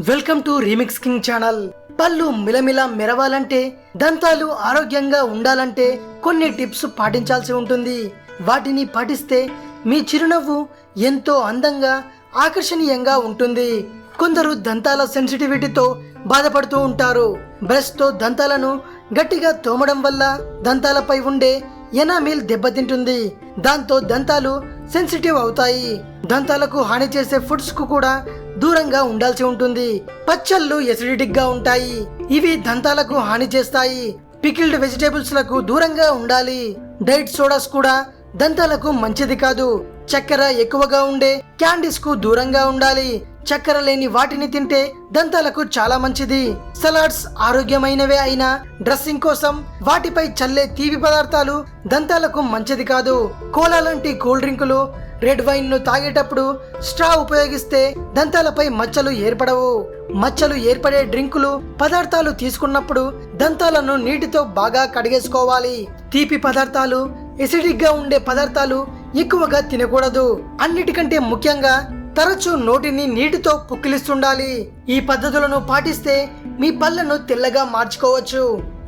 Welcome to remix king channel. పళ్ళు మిలమిల మెరవాలంటే, దంతాలు ఆరోగ్యంగా ఉండాలంటే కొన్ని టిప్స్ పాటించాల్సి ఉంటుంది. వాటిని పాటిస్తే మీ చిరునవ్వు ఎంతో అందంగా ఆకర్షణీయంగా ఉంటుంది. కొందరు దంతాల సెన్సిటివిటీతో బాధపడుతూ ఉంటారు. బ్రష్తో దంతాలను గట్టిగా తోమడం వల్ల దంతాలపై ఉండే ఎనామిల్ దెబ్బతింటుంది. దాంతో దంతాలు సెన్సిటివ్ అవుతాయి. దంతాలకు హాని చేసే ఫుడ్స్ కు కూడా దూరంగా ఉండాల్సి ఉంటుంది. పచ్చళ్ళు ఎసిడిటిక్ గా ఉంటాయి. ఇవి దంతాలకు హాని చేస్తాయి. పికిల్డ్ వెజిటేబుల్స్ లకు దూరంగా ఉండాలి. డైట్ సోడాస్ కూడా దంతాలకు మంచిది కాదు. చక్కెర ఎక్కువగా ఉండే క్యాండీస్ కు దూరంగా ఉండాలి. చక్కెర లేని వాటిని తింటే దంతాలకు చాలా మంచిది. సలాడ్స్ ఆరోగ్యమైనవే అయినా డ్రెస్సింగ్ కోసం వాటిపై చల్లే తీపి పదార్థాలు దంతాలకు మంచిది కాదు. కోలా లాంటి కూల్ డ్రింకులు, రెడ్ వైన్ ను తాగేటప్పుడు స్ట్రా ఉపయోగిస్తే దంతాలపై మచ్చలు ఏర్పడవు. మచ్చలు ఏర్పడే డ్రింకులు, పదార్థాలు తీసుకున్నప్పుడు దంతాలను నీటితో బాగా కడిగేసుకోవాలి. తీపి పదార్థాలు, ఎసిడిక్ గా ఉండే పదార్థాలు ఎక్కువగా తినకూడదు. అన్నిటికంటే ముఖ్యంగా తరచూ నోటిని నీటితో పుక్కిలిస్తుండాలి. ఈ పద్ధతులను పాటిస్తే మీ పళ్ళను తెల్లగా మార్చుకోవచ్చు.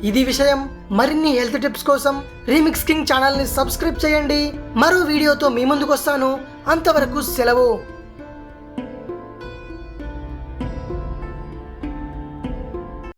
ఇది విషయం. మరిన్ని హెల్త్ టిప్స్ కోసం రీమిక్స్ కింగ్ ఛానల్ ని సబ్స్క్రైబ్ చేయండి. మరో వీడియోతో మీ ముందుకు వస్తాను. అంతవరకు సెలవు.